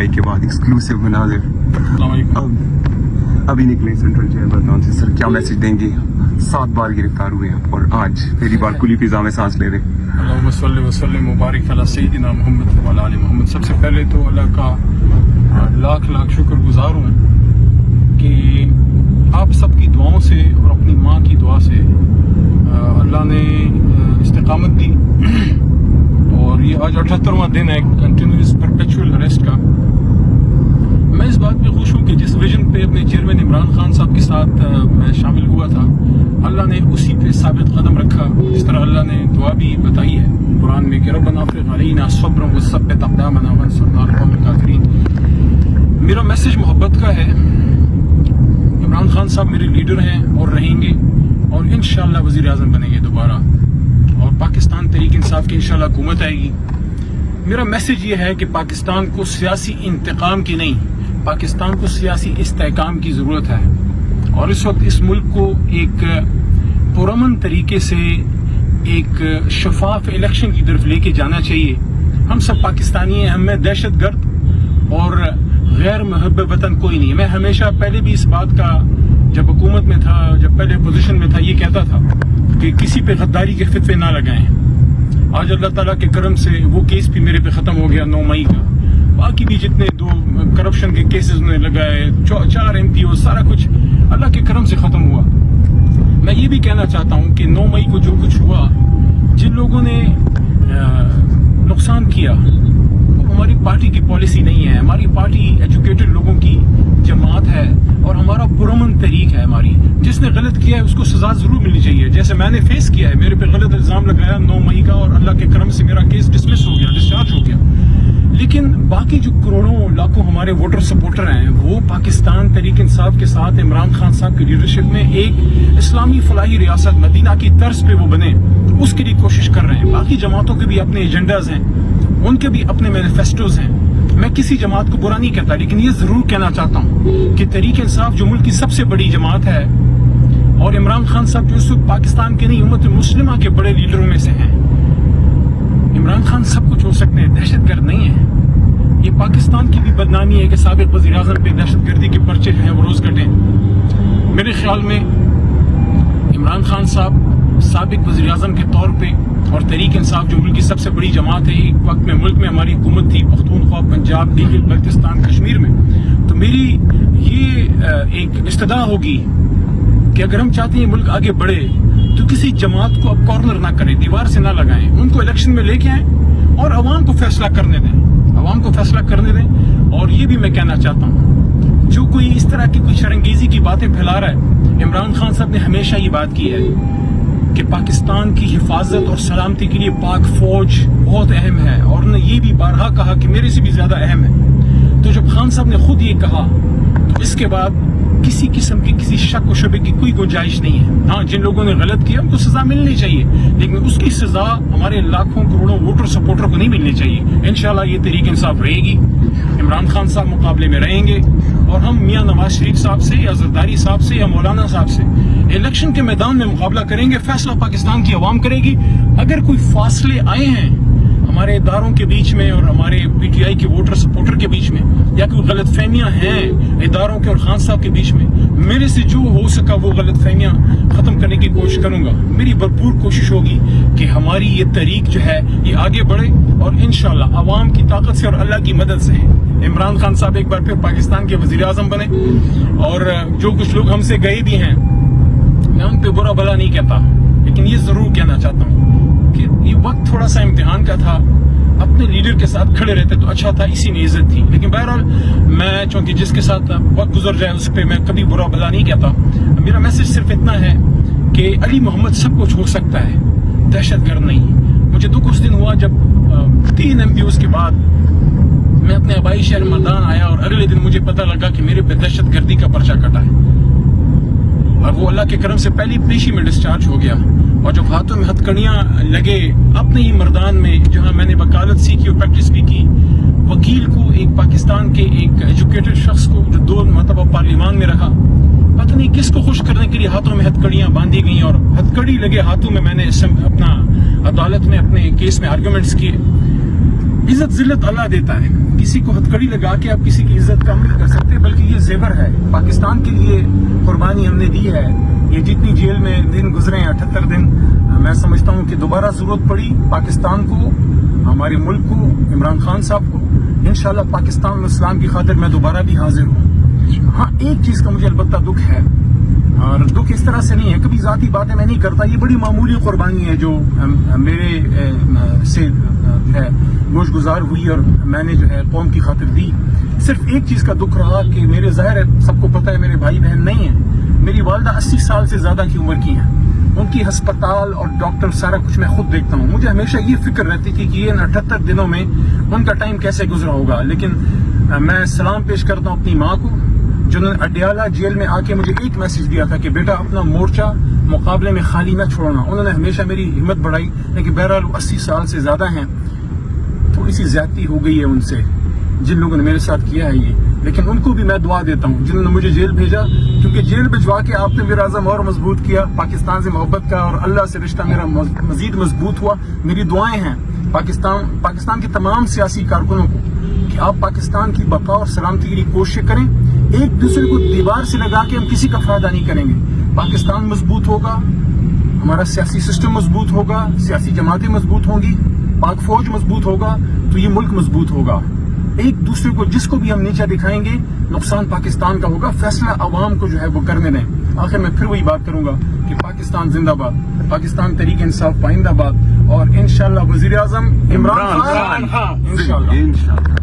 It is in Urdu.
ہائی کے بعد ایکسکلوسیو مناظر ابھی نکلے سینٹرل جیل برطان سے. سر کیا میسج دیں گے؟ 7 بار گرفتار ہوئے ہیں اور آج پہلی بار کھلی فضا میں سانس لے رہے. اللہم صلی وسلم مبارک علی سیدنا محمد وعلی آل محمد. سب سے پہلے تو اللہ کا لاکھ شکر گزار ہوں کہ آپ سب کی دعاؤں سے اور اپنی ماں کی دعا سے اللہ نے استقامت دی اور یہ آج 78واں دن ہے کنٹینیوس پرپیچول اریسٹ کا. میں اس بات پہ خوش ہوں کہ جس ویژن پہ اپنے چیئرمین عمران خان صاحب کے ساتھ میں شامل ہوا تھا اللہ نے اسی پہ ثابت قدم رکھا. جس طرح اللہ نے دعا بھی بتائی ہے قرآن میں کہ ربنا افرغ علینا صبرا وثبت اقدامنا وانصرنا علی القوم الکافرین. میرا میسج محبت کا ہے. عمران خان صاحب میرے لیڈر ہیں اور رہیں گے اور انشاءاللہ وزیر اعظم بنیں گے دوبارہ اور پاکستان تحریک انصاف کی انشاءاللہ حکومت آئے گی. میرا میسج یہ ہے کہ پاکستان کو سیاسی انتقام کی نہیں پاکستان کو سیاسی استحکام کی ضرورت ہے اور اس وقت اس ملک کو ایک پرامن طریقے سے ایک شفاف الیکشن کی طرف لے کے جانا چاہیے. ہم سب پاکستانی ہیں. ہم میں دہشت گرد اور غیر محب وطن کوئی نہیں. میں ہمیشہ پہلے بھی اس بات کا جب حکومت میں تھا جب پہلے پوزیشن میں تھا یہ کہتا تھا کہ کسی پہ غداری کے فتوے نہ لگائیں. آج اللہ تعالیٰ کے کرم سے وہ کیس بھی میرے پہ ختم ہو گیا 9 مئی کا. باقی بھی جتنے 2 کرپشن کے کیسز نے لگائے 4 MPO سارا کچھ اللہ کے کرم سے ختم ہوا. میں یہ بھی کہنا چاہتا ہوں کہ 9 مئی کو جو کچھ ہوا جن لوگوں نے نقصان کیا وہ ہماری پارٹی کی پالیسی نہیں ہے. ہماری پارٹی ایجوکیٹڈ لوگوں کی جماعت ہے اور ہمارا پرامن تحریک ہے. ہماری جس نے غلط کیا ہے اس کو سزا ضرور ملنی چاہیے. جیسے میں نے فیس کیا ہے میرے پہ غلط الزام لگایا 9 مئی کا اور اللہ کے کرم سے میرا کیس ڈسمس ہو گیا ڈسچارج ہو گیا. لیکن باقی جو کروڑوں لاکھوں ہمارے ووٹر سپورٹر ہیں وہ پاکستان تحریک انصاف کے ساتھ عمران خان صاحب کی لیڈرشپ میں ایک اسلامی فلاحی ریاست مدینہ کی طرز پہ وہ بنے اس کے لیے کوشش کر رہے ہیں. باقی جماعتوں کے بھی اپنے ایجنڈاز ہیں ان کے بھی اپنے مینیفیسٹوز ہیں. میں کسی جماعت کو برا نہیں کہتا لیکن یہ ضرور کہنا چاہتا ہوں کہ تحریک انصاف جو ملک کی سب سے بڑی جماعت ہے اور عمران خان صاحب جو اس وقت پاکستان کے نہیں امت مسلمہ کے بڑے لیڈروں میں سے ہیں. عمران خان سب کچھ ہو سکتے ہیں دہشت گرد نہیں ہے. یہ پاکستان کی بھی بدنامی ہے کہ سابق وزیر اعظم پہ دہشت گردی کے پرچے جو ہیں وہ روز کٹیں. میرے خیال میں عمران خان صاحب سابق وزیر اعظم کے طور پہ اور تحریک انصاف جو ملک کی سب سے بڑی جماعت ہے ایک وقت میں ملک میں ہماری حکومت تھی پختونخوا پنجاب گلگت بلتستان کشمیر میں تو میری یہ ایک استدعا ہوگی کہ اگر ہم چاہتے ہیں ملک آگے بڑھے تو کسی جماعت کو اب کارنر نہ کریں دیوار سے نہ لگائیں. ان کو الیکشن میں لے کے آئیں اور عوام کو فیصلہ کرنے دیں اور یہ بھی میں کہنا چاہتا ہوں جو کوئی اس طرح کی کوئی شرنگیزی کی باتیں پھیلا رہا ہے عمران خان صاحب نے ہمیشہ یہ بات کی ہے کہ پاکستان کی حفاظت اور سلامتی کے لیے پاک فوج بہت اہم ہے اور انہوں نے یہ بھی بارہا کہا کہ میرے سے بھی زیادہ اہم ہے. تو جب خان صاحب نے خود یہ کہا تو اس کے بعد کسی قسم کی کسی شک و شبے کی کوئی گنجائش نہیں ہے. ہاں جن لوگوں نے غلط کیا ان کو سزا ملنی چاہیے لیکن اس کی سزا ہمارے لاکھوں کروڑوں ووٹر سپورٹر کو نہیں ملنی چاہیے. انشاءاللہ یہ تحریک انصاف رہے گی. عمران خان صاحب مقابلے میں رہیں گے اور ہم میاں نواز شریف صاحب سے یا زرداری صاحب سے یا مولانا صاحب سے الیکشن کے میدان میں مقابلہ کریں گے. فیصلہ پاکستان کی عوام کرے گی. اگر کوئی فاصلے آئے ہیں ہمارے اداروں کے بیچ میں اور ہمارے PTI کے ووٹر سپورٹر کے بیچ میں یا کوئی غلط فہمیاں ہیں اداروں کے اور خان صاحب کے بیچ میں میرے سے جو ہو سکا وہ غلط فہمیاں ختم کرنے کی کوشش کروں گا. میری بھرپور کوشش ہوگی کہ ہماری یہ تحریک جو ہے یہ آگے بڑھے اور انشاءاللہ عوام کی طاقت سے اور اللہ کی مدد سے عمران خان صاحب ایک بار پھر پاکستان کے وزیر اعظم بنے. اور جو کچھ لوگ ہم سے گئے بھی ہیں میں ان پہ برا بھلا نہیں کہتا لیکن یہ ضرور کہنا چاہتا ہوں کہ یہ وقت تھوڑا سا امتحان کا تھا. اپنے لیڈر کے ساتھ کھڑے رہتے تو اچھا تھا اسی میں عزت تھی. لیکن بہرحال میں چونکہ جس کے ساتھ وقت گزر جائے اس پہ میں کبھی برا بھلا نہیں کہتا. میرا میسج صرف اتنا ہے کہ علی محمد سب کچھ ہو سکتا ہے دہشت گرد نہیں. مجھے دکھ اس دن ہوا جب 3 MPOs کے بعد میں اپنے آبائی شہر مردان آیا اور اگلے دن مجھے پتہ لگا کہ میرے پہ دہشت گردی کا پرچہ کٹا ہے اور وہ اللہ کے کرم سے پہلی پیشی میں ڈسچارج ہو گیا. اور جب ہاتھوں میں ہتھکڑیاں لگے اپنے ہی مردان میں جہاں میں نے وکالت سیکھی اور پریکٹس بھی کی وکیل کو ایک پاکستان کے ایک ایجوکیٹڈ شخص کو جو 2 مرتبہ پارلیمان میں رہا پتہ نہیں کس کو خوش کرنے کے لیے ہاتھوں میں ہتھکڑیاں باندھی گئیں اور ہتھکڑی لگے ہاتھوں میں نے اپنا عدالت میں اپنے کیس میں آرگومنٹس کیے. عزت ذلت اللہ دیتا ہے. کسی کو ہتھکڑی لگا کے آپ کسی کی عزت کم نہیں کر سکتے, بلکہ یہ زیور ہے. پاکستان کے لیے قربانی ہم نے دی ہے. یہ جتنی جیل میں دن گزرے ہیں 78 دن, میں سمجھتا ہوں کہ دوبارہ ضرورت پڑی پاکستان کو, ہمارے ملک کو, عمران خان صاحب کو, انشاءاللہ پاکستان و اسلام کی خاطر میں دوبارہ بھی حاضر ہوں. ہاں ایک چیز کا مجھے البتہ دکھ ہے, اور دکھ اس طرح سے نہیں ہے, کبھی ذاتی باتیں میں نہیں کرتا, یہ بڑی معمولی قربانی ہے جو میرے سے جو ہے گوش گزار ہوئی اور میں نے جو ہے قوم کی خاطر دی. صرف ایک چیز کا دکھ رہا کہ میرے ظاہر ہے سب کو پتہ ہے میرے بھائی بہن نہیں ہیں, میری والدہ 80 سال سے زیادہ کی عمر کی ہیں, ان کی ہسپتال اور ڈاکٹر سارا کچھ میں خود دیکھتا ہوں. مجھے ہمیشہ یہ فکر رہتی تھی کہ یہ 78 دنوں میں ان کا ٹائم کیسے گزرا ہوگا. لیکن میں سلام پیش کرتا ہوں اپنی ماں کو, جنہوں نے اڈیالہ جیل میں آ کے مجھے ایک میسج دیا تھا کہ بیٹا اپنا مورچہ مقابلے میں خالی نہ چھوڑنا. انہوں نے ہمیشہ میری ہمت بڑھائی, لیکن بہرحال 80 سال سے زیادہ ہیں, تھوڑی سی زیادتی ہو گئی ہے ان سے جن لوگوں نے میرے ساتھ کیا ہے یہ. لیکن ان کو بھی میں دعا دیتا ہوں جنہوں نے مجھے جیل بھیجا, کیونکہ جیل بھجوا کے آپ نے میرا عزم اور مضبوط کیا پاکستان سے محبت کا, اور اللہ سے رشتہ میرا مزید مضبوط ہوا. میری دعائیں ہیں پاکستان کے تمام سیاسی کارکنوں کو کہ آپ پاکستان کی بقا اور سلامتی کے لیے کوشش کریں. ایک دوسرے کو دیوار سے لگا کے ہم کسی کا فائدہ نہیں کریں گے. پاکستان مضبوط ہوگا, ہمارا سیاسی سسٹم مضبوط ہوگا, سیاسی جماعتیں مضبوط ہوں گی, پاک فوج مضبوط ہوگا, تو یہ ملک مضبوط ہوگا. ایک دوسرے کو جس کو بھی ہم نیچا دکھائیں گے نقصان پاکستان کا ہوگا. فیصلہ عوام کو جو ہے وہ کرنے دیں. آخر میں پھر وہی بات کروں گا کہ پاکستان زندہ باد, پاکستان تحریک انصاف پائندہ باد, اور انشاءاللہ وزیر اعظم عمران خان انشاءاللہ.